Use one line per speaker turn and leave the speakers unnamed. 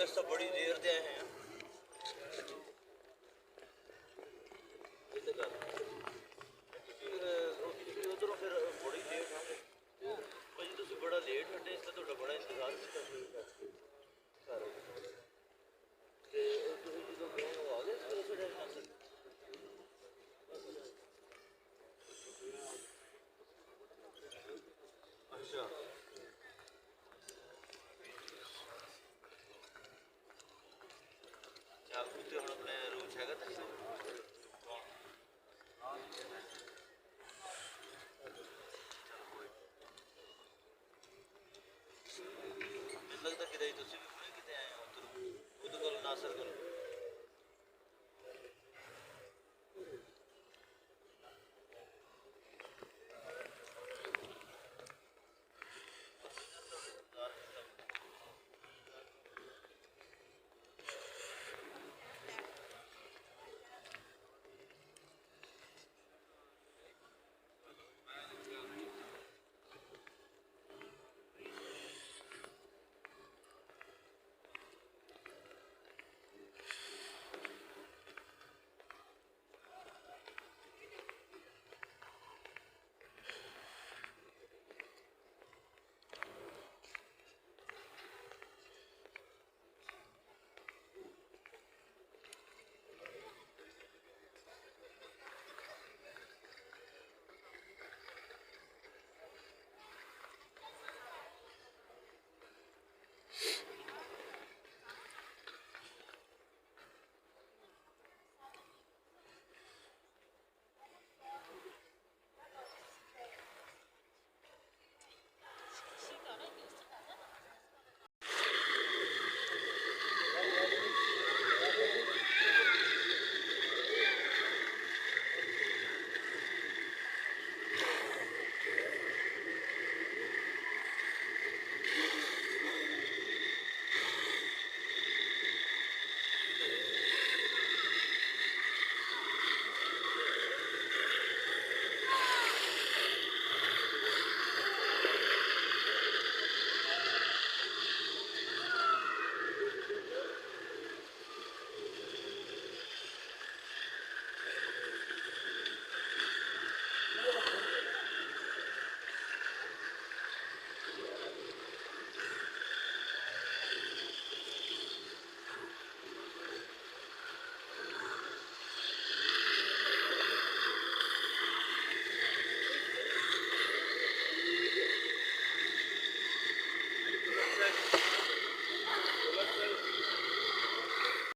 ਤਾਂ ਬੜੀ ਦੇਰ ਦੇ ਆਏ ਹਾਂ। ਤੁਸੀਂ ਉਧਰੋਂ ਫਿਰ ਬੜੀ ਲੇਟ ਆ ਗਏ ਭਾਜੀ, ਤੁਸੀਂ ਬੜਾ ਲੇਟ ਹਟੇ, ਇਸ ਤੁਹਾਡਾ ਬੜਾ ਇੰਤਜ਼ਾਰ ਕੀਤਾ ਤੇ ਤੁਸੀਂ ਜਦੋਂ ਗਏ ਉਹ ਆ ਗਏ ਸਵੇਰੇ ਸਵੇਰੇ ਨਾਲ। ਅੱਛਾ